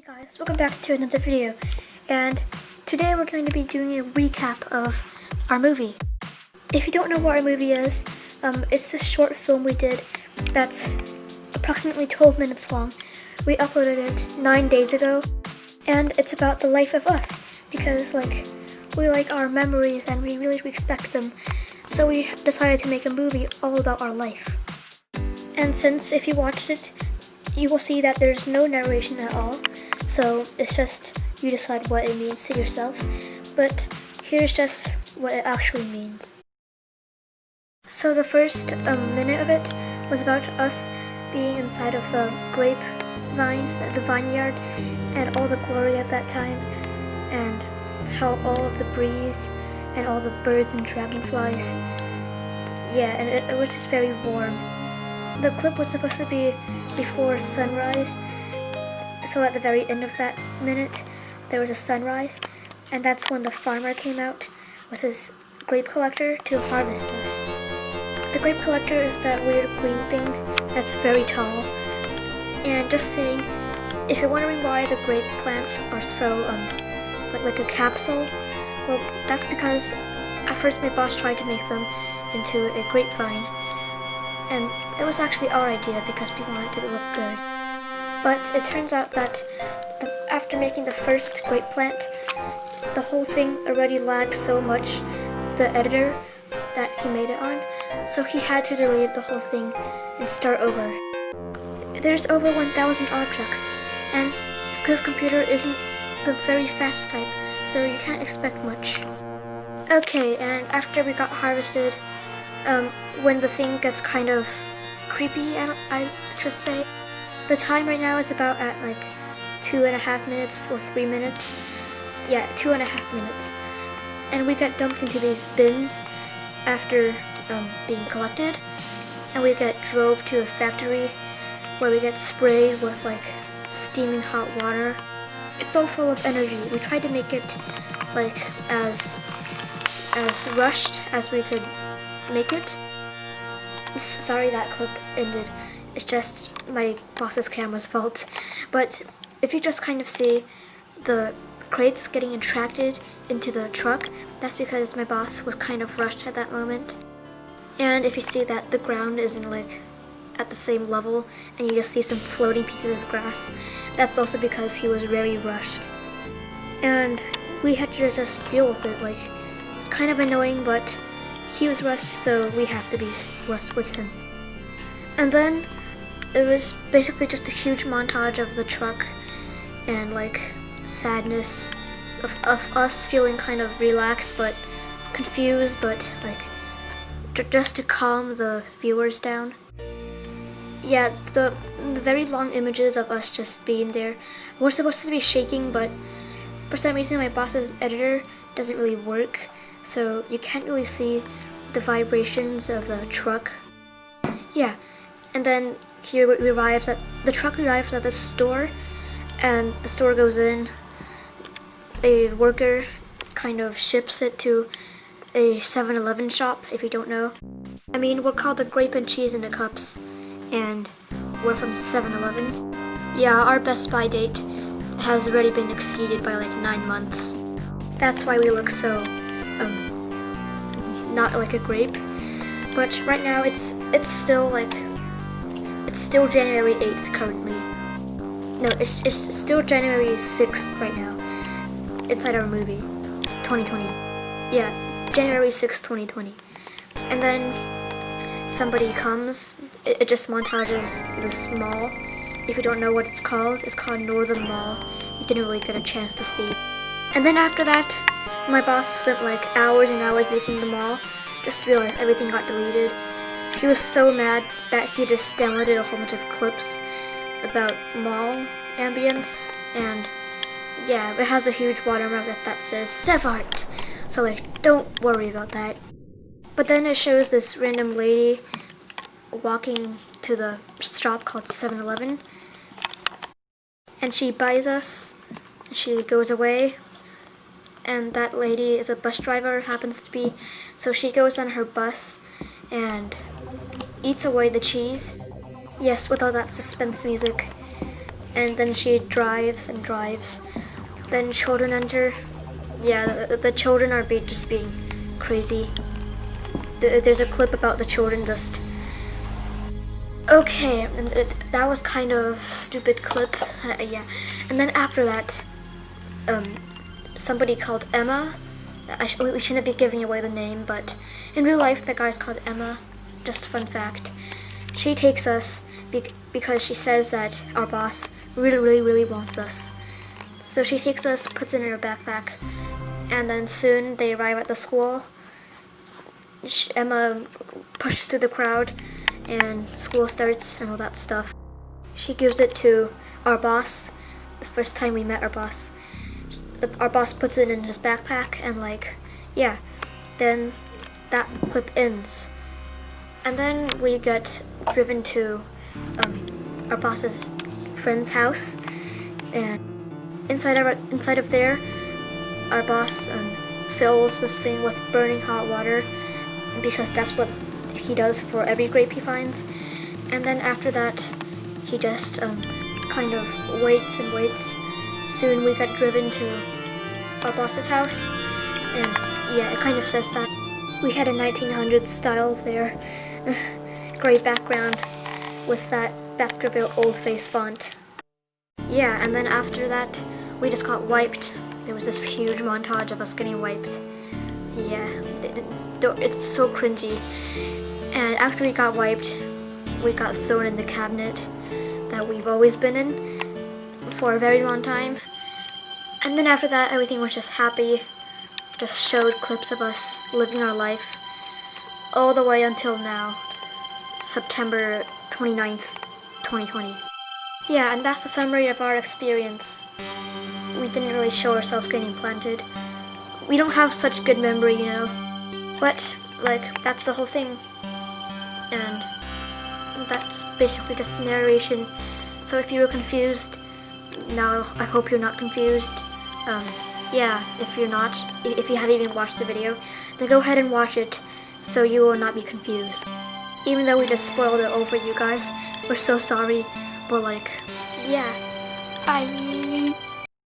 Hey guys, welcome back to another video, and today we're going to be doing a recap of our movie. If you don't know what our movie is, it's this short film we did that's approximately 12 minutes long. We uploaded it 9 days ago, and it's about the life of us, because we like our memories and we really respect them, so we decided to make a movie all about our life. And since if you watched it, you will see that there's no narration at all, so it's just you decide what it means to yourself, but here's just what it actually means. So the first minute of it was about us being inside of the grape vine, the vineyard, and all the glory of that time, and how all of the breeze and all the birds and dragonflies, yeah, and it was just very warm. The clip was supposed to be before sunrise, so at the very end of that minute there was a sunrise, and that's when the farmer came out with his grape collector to harvest us. The grape collector is that weird green thing that's very tall, and just saying, if you're wondering why the grape plants are so like a capsule, well, that's because at first my boss tried to make them into a grapevine, and it was actually our idea because we wanted it to look good. But it turns out that after making the first grape plant, the whole thing already lagged so much, the editor that he made it on, so he had to delete the whole thing and start over. There's over 1,000 objects, and his computer isn't the very fast type, so you can't expect much. Okay, and after we got harvested, when the thing gets kind of creepy, I should say, the time right now is about at like 2.5 minutes or 3 minutes. Yeah, 2.5 minutes. And we get dumped into these bins after being collected, and we get drove to a factory where we get sprayed with like steaming hot water. It's all full of energy. We tried to make it like as rushed as we could make it. I'm sorry that clip ended. It's just my boss's camera's fault. But if you just kind of see the crates getting attracted into the truck, that's because my boss was kind of rushed at that moment. And if you see that the ground isn't like at the same level and you just see some floating pieces of grass, that's also because he was very rushed. And we had to just deal with it. Like, it's kind of annoying, but he was rushed, so we have to be rushed with him. And then it was basically just a huge montage of the truck and like sadness of us feeling kind of relaxed but confused, but like just to calm the viewers down. Yeah, the very long images of us just being there were supposed to be shaking, but for some reason my boss's editor doesn't really work, so you can't really see the vibrations of the truck. Yeah, and then the truck arrives at the store, and the store goes in. A worker kind of ships it to a 7-Eleven shop, if you don't know. I mean, we're called the Grape and Cheese in the Cups, and we're from 7-Eleven. Yeah, our Best Buy date has already been exceeded by like 9 months. That's why we look so not like a grape. But right now it's still January 8th currently. No, it's still January 6th right now. Inside our movie, 2020. Yeah, January 6th, 2020. And then somebody comes. It just montages this mall. If you don't know what it's called Northern Mall. You didn't really get a chance to see. And then after that, my boss spent like hours and hours making the mall, just to realize everything got deleted. He was so mad that he just downloaded a whole bunch of clips about mall ambience, and yeah, it has a huge watermark that says Sevart, so like, don't worry about that. But then it shows this random lady walking to the shop called 7-Eleven, and she buys us, and she goes away, and that lady is a bus driver, happens to be, so she goes on her bus and eats away the cheese. Yes, with all that suspense music. and then she drives and drives. Then children enter. Yeah, the children are just being crazy. There's a clip about the children just... Okay, and that was kind of stupid clip. Yeah, and then after that, somebody called Emma. We shouldn't be giving away the name, but in real life, the guy's called Emma. Just fun fact. She takes us because she says that our boss really wants us. So she takes us, puts it in her backpack, and then soon they arrive at the school. Emma pushes through the crowd, and school starts and all that stuff. She gives it to our boss. The first time we met our boss, our boss puts it in his backpack, and like, yeah, then that clip ends. And then we get driven to our boss's friend's house, and inside of there, our boss fills this thing with burning hot water, because that's what he does for every grape he finds. And then after that, he just kind of waits and waits. Soon we got driven to our boss's house, and yeah, it kind of says that. We had a 1900s style there. Great background with that Baskerville Old Face font. Yeah, and then after that, we just got wiped. There was this huge montage of us getting wiped. Yeah, it's so cringy. And after we got wiped, we got thrown in the cabinet that we've always been in for a very long time. And then after that, everything was just happy. Just showed clips of us living our life all the way until now, September 29th, 2020. Yeah, and that's the summary of our experience. We didn't really show ourselves getting planted. We don't have such good memory, you know. But, like, that's the whole thing. And that's basically just the narration. So if you were confused, now I hope you're not confused. Yeah, if you're not, if you haven't even watched the video, then go ahead and watch it so you will not be confused. Even though we just spoiled it over you guys, we're so sorry, but like, yeah, bye!